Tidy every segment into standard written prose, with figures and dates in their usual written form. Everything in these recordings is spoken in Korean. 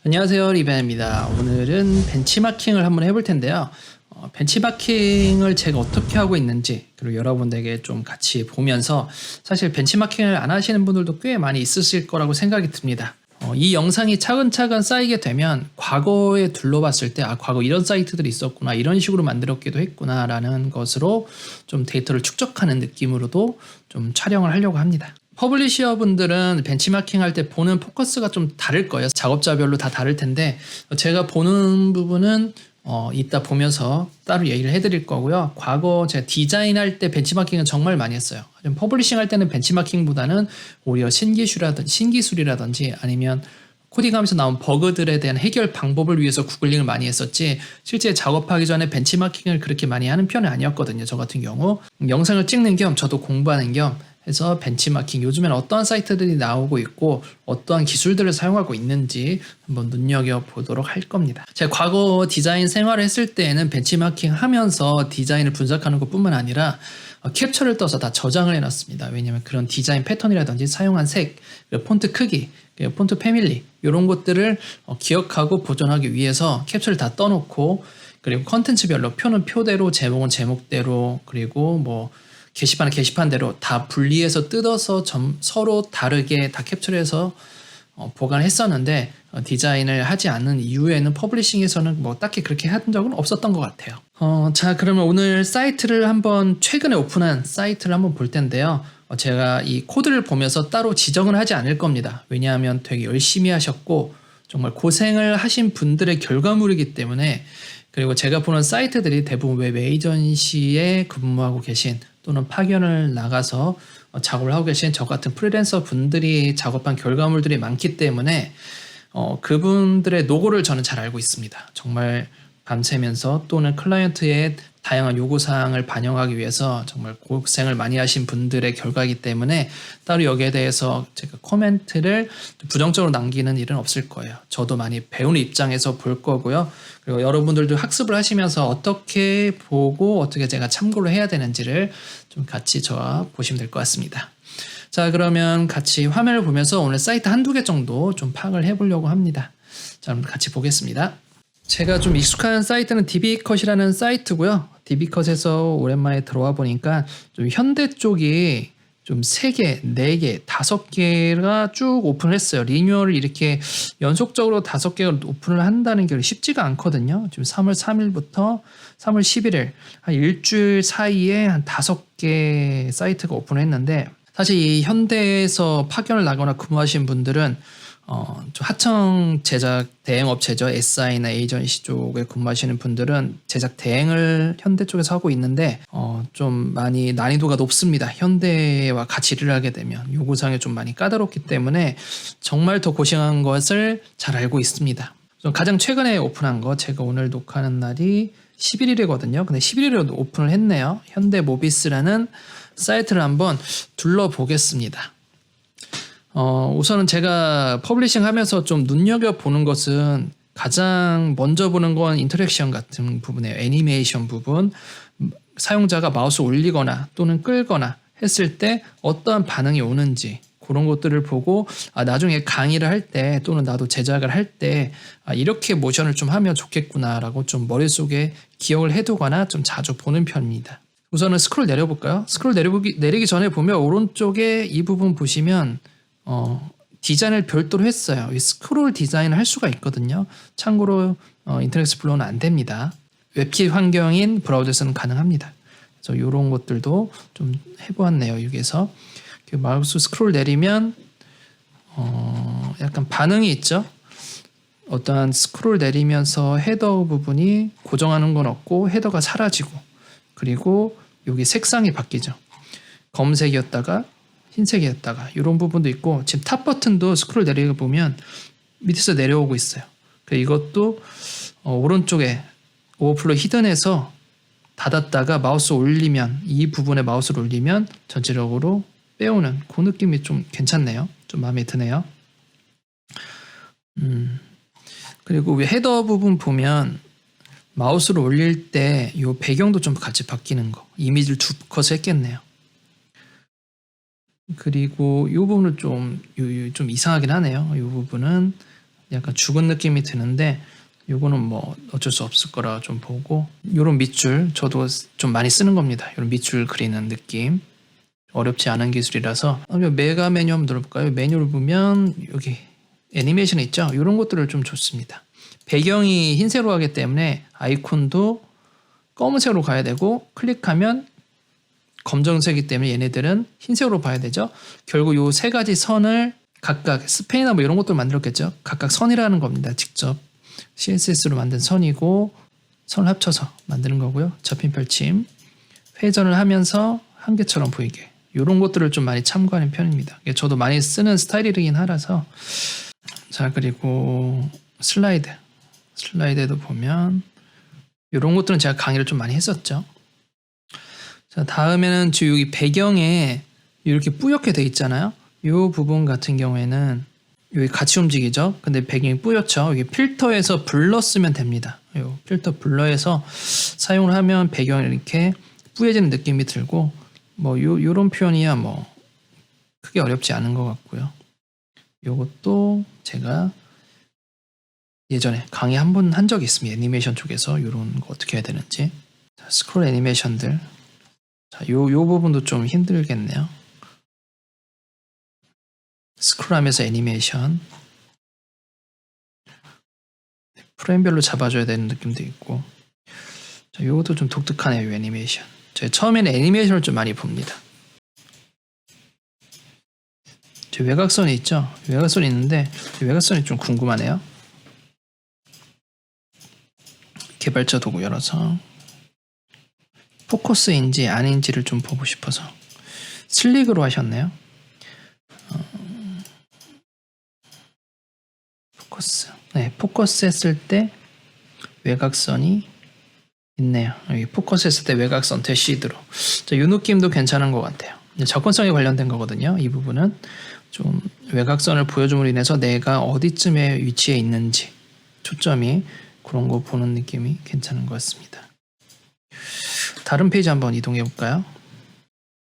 안녕하세요, 리벤입니다. 오늘은 벤치마킹을 한번 해볼 텐데요. 벤치마킹을 제가 어떻게 하고 있는지, 그리고 여러분들에게 좀 같이 보면서, 사실 벤치마킹을 안 하시는 분들도 꽤 많이 있으실 거라고 생각이 듭니다. 이 영상이 차근차근 쌓이게 되면 과거에 둘러봤을 때 과거 이런 사이트들이 있었구나, 이런 식으로 만들었기도 했구나 라는 것으로 좀 데이터를 축적하는 느낌으로도 좀 촬영을 하려고 합니다. 퍼블리셔 분들은 벤치마킹 할 때 보는 포커스가 좀 다를 거예요. 작업자별로 다 다를 텐데, 제가 보는 부분은 이따 보면서 따로 얘기를 해드릴 거고요. 과거 제가 디자인할 때 벤치마킹은 정말 많이 했어요. 퍼블리싱 할 때는 벤치마킹보다는 오히려 신기술이라든지 아니면 코딩하면서 나온 버그들에 대한 해결 방법을 위해서 구글링을 많이 했었지, 실제 작업하기 전에 벤치마킹을 그렇게 많이 하는 편은 아니었거든요. 저 같은 경우 영상을 찍는 겸 저도 공부하는 겸 해서 벤치마킹, 요즘에는 어떠한 사이트들이 나오고 있고 어떠한 기술들을 사용하고 있는지 한번 눈여겨보도록 할 겁니다. 제가 과거 디자인 생활을 했을 때에는 벤치마킹 하면서 디자인을 분석하는 것 뿐만 아니라 캡처를 떠서 다 저장을 해놨습니다. 왜냐하면 그런 디자인 패턴이라든지 사용한 색, 폰트 크기, 폰트 패밀리 이런 것들을 기억하고 보존하기 위해서 캡처를 다 떠놓고, 그리고 컨텐츠별로 표는 표대로, 제목은 제목대로, 그리고 뭐 게시판은 게시판대로 다 분리해서 뜯어서 서로 다르게 다 캡처를 해서 보관했었는데, 디자인을 하지 않는 이후에는 퍼블리싱에서는 뭐 딱히 그렇게 한 적은 없었던 것 같아요. 자, 그러면 오늘 사이트를 한번, 최근에 오픈한 사이트를 한번 볼 텐데요. 제가 이 코드를 보면서 따로 지정을 하지 않을 겁니다. 왜냐하면 되게 열심히 하셨고 정말 고생을 하신 분들의 결과물이기 때문에, 그리고 제가 보는 사이트들이 대부분 웹 에이전시에 근무하고 계신, 또는 파견을 나가서 작업을 하고 계신 저 같은 프리랜서 분들이 작업한 결과물들이 많기 때문에 그분들의 노고를 저는 잘 알고 있습니다. 정말 밤새면서 또는 클라이언트의 다양한 요구사항을 반영하기 위해서 정말 고생을 많이 하신 분들의 결과이기 때문에 따로 여기에 대해서 제가 코멘트를 부정적으로 남기는 일은 없을 거예요. 저도 많이 배우는 입장에서 볼 거고요. 그리고 여러분들도 학습을 하시면서 어떻게 보고 어떻게 제가 참고를 해야 되는지를 좀 같이 저와 보시면 될 것 같습니다. 자, 그러면 같이 화면을 보면서 오늘 사이트 한두 개 정도 좀 파악을 해보려고 합니다. 자, 그럼 같이 보겠습니다. 제가 좀 익숙한 사이트는 DB컷이라는 사이트고요. DB컷에서 오랜만에 들어와 보니까 좀 현대 쪽이 좀 3개, 4개, 5개가 쭉 오픈을 했어요. 리뉴얼을 이렇게 연속적으로 5개가 오픈을 한다는 게 쉽지가 않거든요. 지금 3월 3일부터 3월 11일 한 일주일 사이에 한 5개 사이트가 오픈을 했는데, 사실 이 현대에서 파견을 나거나 근무하신 분들은 좀 하청 제작 대행 업체죠. SI나 에이전시 쪽에 근무하시는 분들은 제작 대행을 현대 쪽에서 하고 있는데 좀 많이 난이도가 높습니다. 현대와 같이 일을 하게 되면 요구사항이 좀 많이 까다롭기 때문에 정말 더 고생한 것을 잘 알고 있습니다. 가장 최근에 오픈한 거, 제가 오늘 녹화하는 날이 11일이거든요. 근데 11일에 오픈을 했네요. 현대모비스라는 사이트를 한번 둘러보겠습니다. 우선은 제가 퍼블리싱 하면서 좀 눈여겨보는 것은, 가장 먼저 보는 건 인터랙션 같은 부분이에요. 애니메이션 부분. 사용자가 마우스 올리거나 또는 끌거나 했을 때 어떠한 반응이 오는지, 그런 것들을 보고 나중에 강의를 할 때 또는 나도 제작을 할 때 이렇게 모션을 좀 하면 좋겠구나라고 좀 머릿속에 기억을 해두거나 좀 자주 보는 편입니다. 우선은 스크롤 내려볼까요? 스크롤 내리기 전에 보면 오른쪽에 이 부분 보시면 디자인을 별도로 했어요. 이 스크롤 디자인을 할 수가 있거든요. 참고로 인터넷 익스플로러는 안 됩니다. 웹킷 환경인 브라우저에서는 가능합니다. 그래서 이런 것들도 좀 해보았네요. 여기에서 마우스 스크롤 내리면 약간 반응이 있죠. 어떠한 스크롤 내리면서 헤더 부분이 고정하는 건 없고 헤더가 사라지고, 그리고 여기 색상이 바뀌죠. 검은색이었다가 흰색이었다가 이런 부분도 있고, 지금 탑 버튼도 스크롤 내리게 보면 밑에서 내려오고 있어요. 이것도 오른쪽에 오버플로 히든에서 닫았다가 마우스 올리면, 이 부분에 마우스를 올리면 전체적으로 빼오는 그 느낌이 좀 괜찮네요. 좀 마음에 드네요. 그리고 헤더 부분 보면 마우스를 올릴 때 이 배경도 좀 같이 바뀌는 거, 이미지를 두 컷 했겠네요. 그리고 이 부분은 좀 이상하긴 하네요. 이 부분은 약간 죽은 느낌이 드는데 요거는 뭐 어쩔 수 없을 거라 좀 보고, 요런 밑줄 저도 좀 많이 쓰는 겁니다. 요런 밑줄 그리는 느낌 어렵지 않은 기술이라서. 메가 메뉴 한번 눌러볼까요? 메뉴를 보면 여기 애니메이션 있죠? 이런 것들을 좀 좋습니다. 배경이 흰색으로 가기 때문에 아이콘도 검은색으로 가야 되고, 클릭하면 검정색이기 때문에 얘네들은 흰색으로 봐야 되죠. 결국 요 세 가지 선을 각각 스페인어 뭐 이런 것들 만들었겠죠. 각각 선이라는 겁니다. 직접 CSS로 만든 선이고, 선을 합쳐서 만드는 거고요. 접힌 펼침, 회전을 하면서 한 개처럼 보이게, 이런 것들을 좀 많이 참고하는 편입니다. 저도 많이 쓰는 스타일이긴 하라서. 자, 그리고 슬라이드에도 보면 이런 것들은 제가 강의를 좀 많이 했었죠. 자, 다음에는 지금 여기 배경에 이렇게 뿌옇게 돼 있잖아요. 이 부분 같은 경우에는 여기 같이 움직이죠. 근데 배경이 뿌옇죠. 여기 필터에서 블러 쓰면 됩니다. 요 필터 블러에서 사용을 하면 배경이 이렇게 뿌얘지는 느낌이 들고, 뭐 요런 표현이야 뭐 크게 어렵지 않은 것 같고요. 요것도 제가 예전에 강의 한 번 한 적이 있습니다. 애니메이션 쪽에서 요런 거 어떻게 해야 되는지. 자, 스크롤 애니메이션들. 자, 요 부분도 좀 힘들겠네요. 스크롤하면서 애니메이션. 프레임별로 잡아줘야 되는 느낌도 있고. 자, 요것도 좀 독특하네요, 이 애니메이션. 제가 처음에는 애니메이션을 좀 많이 봅니다. 외곽선이 있죠? 외곽선이 있는데 외곽선이 좀 궁금하네요. 개발자 도구 열어서 포커스인지 아닌지를 좀 보고 싶어서. 슬릭으로 하셨네요. 포커스. 네, 포커스 했을 때 외곽선이 있네요. 여기 포커스 했을 때 외곽선 대시드로. 이 느낌도 괜찮은 것 같아요. 접근성에 관련된 거거든요. 이 부분은 좀 외곽선을 보여줌으로 인해서 내가 어디쯤에 위치해 있는지 초점이 그런 거 보는 느낌이 괜찮은 것 같습니다. 다른 페이지 한번 이동해 볼까요?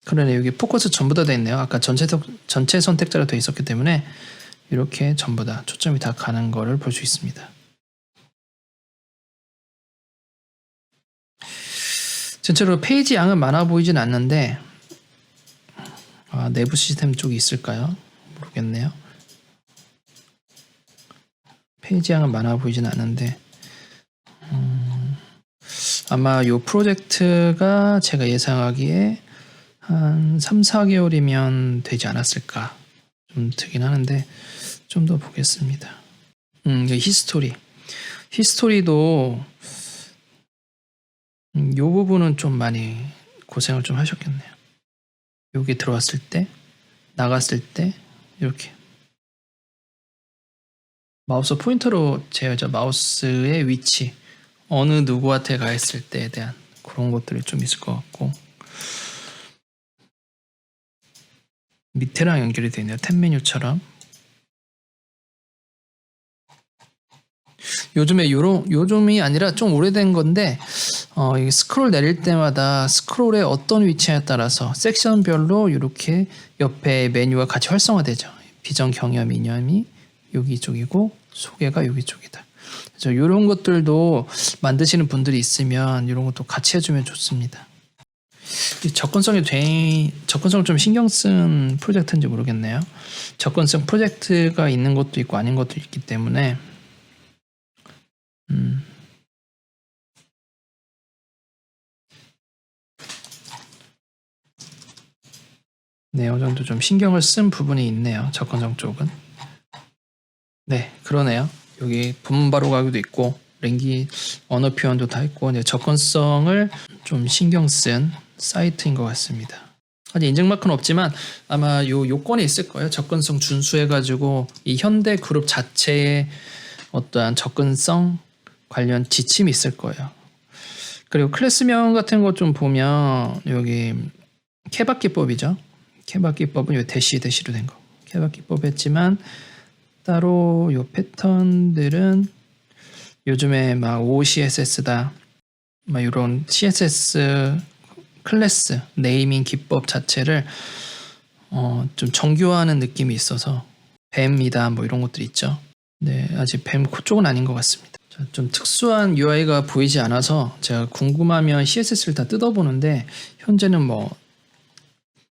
그러네, 여기 포커스 전부 다 돼 있네요. 아까 전체 선택자로 돼 있었기 때문에 이렇게 전부 다 초점이 다 가는 거를 볼 수 있습니다. 전체로 페이지 양은 많아 보이진 않는데, 내부 시스템 쪽이 있을까요? 모르겠네요. 페이지 양은 많아 보이진 않는데, 아마 이 프로젝트가 제가 예상하기에 한 3, 4개월이면 되지 않았을까 좀 들긴 하는데, 좀 더 보겠습니다. 히스토리도 이 부분은 좀 많이 고생을 좀 하셨겠네요. 여기 들어왔을 때, 나갔을 때 이렇게 마우스 포인터로 제어죠. 마우스의 위치, 어느 누구한테 가 있을 때에 대한 그런 것들이 좀 있을 것 같고, 밑에랑 연결이 되어 있네요. 탭 메뉴처럼. 요즘이 아니라 좀 오래된 건데, 스크롤 내릴 때마다 스크롤의 어떤 위치에 따라서 섹션별로 이렇게 옆에 메뉴가 같이 활성화되죠. 비전 경험 이념이 여기 쪽이고 소개가 여기 쪽이다. 그래서 이런 것들도 만드시는 분들이 있으면 이런 것도 같이 해주면 좋습니다. 접근성을 좀 신경 쓴 프로젝트인지 모르겠네요. 접근성 프로젝트가 있는 것도 있고 아닌 것도 있기 때문에 네, 어느 정도 좀 신경을 쓴 부분이 있네요. 접근성 쪽은. 네, 그러네요. 여기 본문 바로 가기도 있고 랭귀 언어 표현도 다 있고, 접근성을 좀 신경 쓴 사이트인 것 같습니다. 아직 인증 마크는 없지만 아마 요 요건이 있을 거예요. 접근성 준수해가지고 이 현대 그룹 자체에 어떠한 접근성 관련 지침이 있을 거예요. 그리고 클래스명 같은 거 좀 보면 여기 케밥 기법이죠. 케밥 기법은 요 대시로 된 거. 케밥 기법 했지만 따로 요 패턴들은 요즘에 막 OCSS다, 막 이런 CSS 클래스 네이밍 기법 자체를 좀 정교화하는 느낌이 있어서 뱀이다 뭐 이런 것들 있죠. 네, 아직 뱀 그쪽은 아닌 것 같습니다. 자, 좀 특수한 UI가 보이지 않아서 제가 궁금하면 CSS를 다 뜯어보는데 현재는 뭐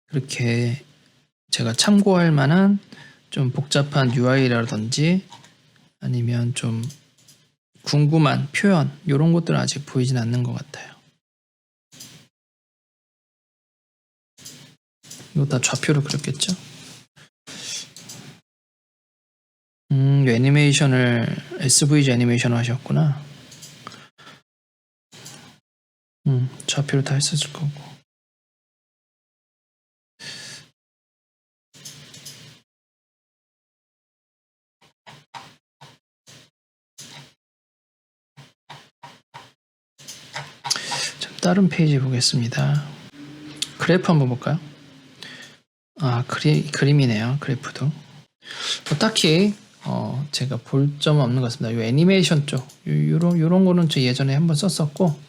그렇게 제가 참고할 만한 좀 복잡한 UI라든지 아니면 좀 궁금한 표현 이런 것들은 아직 보이진 않는 것 같아요. 이거 다 좌표로 그렸겠죠? 애니메이션을 SVG 애니메이션을 하셨구나. 좌표로 다 했었을 거고. 좀 다른 페이지 보겠습니다. 그래프 한번 볼까요? 아, 그림이네요. 그래프도. 딱히 제가 볼 점은 없는 것 같습니다. 이 애니메이션 쪽, 요런 거는 저 예전에 한번 썼었고,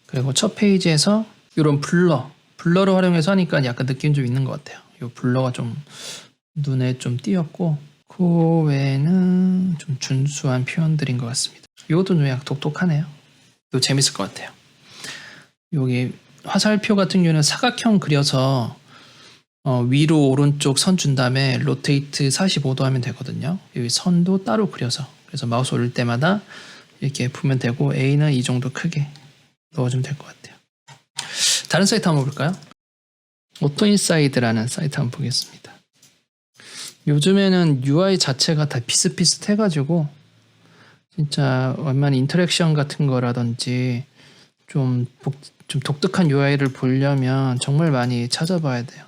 그리고 첫 페이지에서 요런 블러를 활용해서 하니까 약간 느낌 좀 있는 것 같아요. 요 블러가 좀 눈에 좀 띄었고, 그 외에는 좀 준수한 표현들인 것 같습니다. 이것도 좀 약간 독특하네요. 이거 재밌을 것 같아요. 여기 화살표 같은 경우는 사각형 그려서 위로 오른쪽 선 준 다음에 로테이트 45도 하면 되거든요. 여기 선도 따로 그려서, 그래서 마우스 올릴 때마다 이렇게 보면 되고, A는 이 정도 크게 넣어주면 될 것 같아요. 다른 사이트 한번 볼까요? 오토인사이드라는 사이트 한번 보겠습니다. 요즘에는 UI 자체가 다 비슷비슷해가지고 진짜 웬만한 인터랙션 같은 거라든지 좀 독특한 UI를 보려면 정말 많이 찾아봐야 돼요.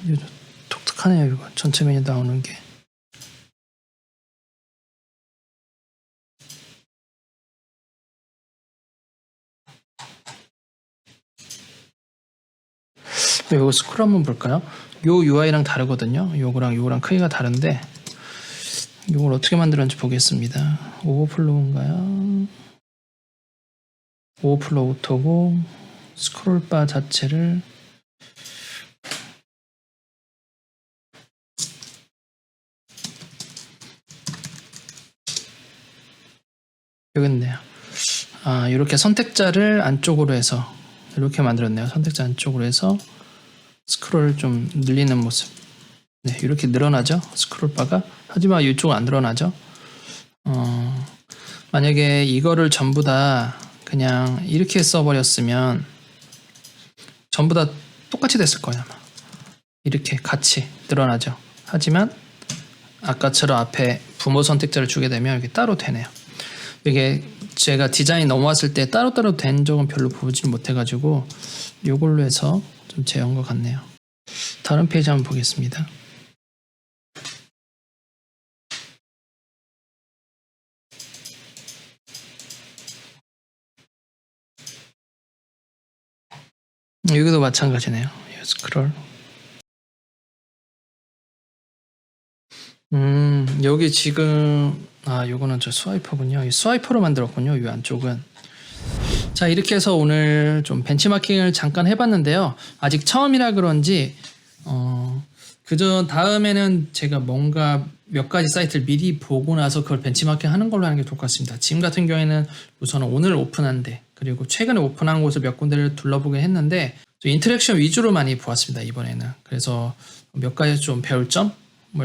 이거 독특하네요. 이거 전체 메뉴 나오는 게. 이거 스크롤 한번 볼까요? 요 UI랑 다르거든요. 요거랑 크기가 다른데 이걸 어떻게 만들었는지 보겠습니다. 오버플로우인가요? 오버플로우 오토고 스크롤바 자체를 여기 있네요. 아, 이렇게 선택자를 안쪽으로 해서 이렇게 만들었네요. 선택자 안쪽으로 해서 스크롤을 좀 늘리는 모습. 네, 이렇게 늘어나죠. 스크롤바가. 하지만 이쪽은 안 늘어나죠. 만약에 이거를 전부 다 그냥 이렇게 써버렸으면 전부 다 똑같이 됐을 거예요. 아마. 이렇게 같이 늘어나죠. 하지만 아까처럼 앞에 부모 선택자를 주게 되면 이게 따로 되네요. 이게 제가 디자인 넘어왔을 때 따로따로 된 적은 별로 보지 못해가지고 이걸로 해서 좀 제한 것 같네요. 다른 페이지 한번 보겠습니다. 여기도 마찬가지네요. 스크롤. 여기 지금 요거는 저 스와이퍼군요. 이 스와이퍼로 만들었군요. 이 안쪽은. 자, 이렇게 해서 오늘 좀 벤치마킹을 잠깐 해봤는데요. 아직 처음이라 그런지 그저 다음에는 제가 뭔가 몇 가지 사이트를 미리 보고 나서 그걸 벤치마킹 하는 걸로 하는 게 좋을 것 같습니다. 지금 같은 경우에는 우선은 오늘 오픈한 데, 그리고 최근에 오픈한 곳을 몇 군데를 둘러보긴 했는데 인터랙션 위주로 많이 보았습니다. 이번에는. 그래서 몇 가지 좀 배울 점을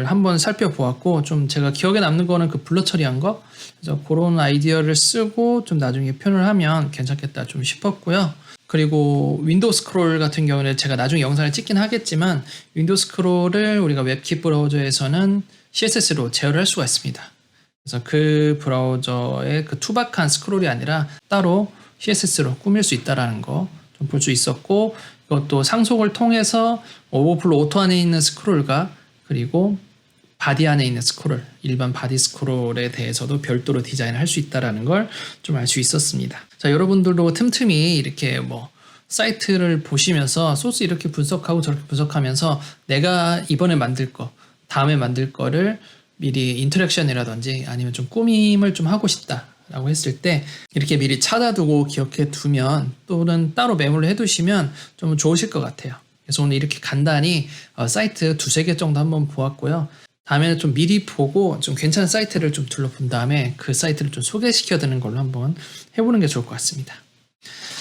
한번 살펴보았고, 좀 제가 기억에 남는 거는 그 블러 처리한 거, 그래서 그런 아이디어를 쓰고 좀 나중에 표현을 하면 괜찮겠다 좀 싶었고요. 그리고 윈도우 스크롤 같은 경우는 제가 나중에 영상을 찍긴 하겠지만 윈도우 스크롤을 우리가 웹킷 브라우저에서는 CSS로 제어를 할 수가 있습니다. 그래서 그 브라우저의 그 투박한 스크롤이 아니라 따로 CSS로 꾸밀 수 있다는 거 좀 볼 수 있었고, 이것도 상속을 통해서 오버플로 오토 안에 있는 스크롤과 그리고 바디 안에 있는 스크롤, 일반 바디 스크롤에 대해서도 별도로 디자인을 할 수 있다는 걸 좀 알 수 있었습니다. 자, 여러분들도 틈틈이 이렇게 뭐 사이트를 보시면서 소스 이렇게 분석하고 저렇게 분석하면서 내가 이번에 만들 거, 다음에 만들 거를 미리 인터랙션이라든지 아니면 좀 꾸밈을 좀 하고 싶다라고 했을 때 이렇게 미리 찾아두고 기억해 두면 또는 따로 메모를 해두시면 좀 좋으실 것 같아요. 그래서 오늘 이렇게 간단히 사이트 두세 개 정도 한번 보았고요. 다음에는 좀 미리 보고 좀 괜찮은 사이트를 좀 둘러본 다음에 그 사이트를 좀 소개시켜 드리는 걸로 한번 해보는 게 좋을 것 같습니다.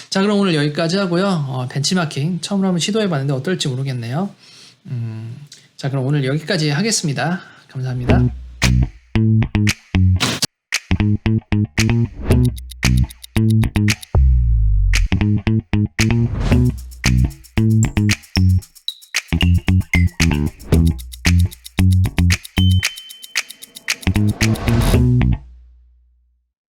자, 그럼 오늘 여기까지 하고요. 벤치마킹 처음으로 한번 시도해 봤는데 어떨지 모르겠네요. 자, 그럼 오늘 여기까지 하겠습니다. 감사합니다.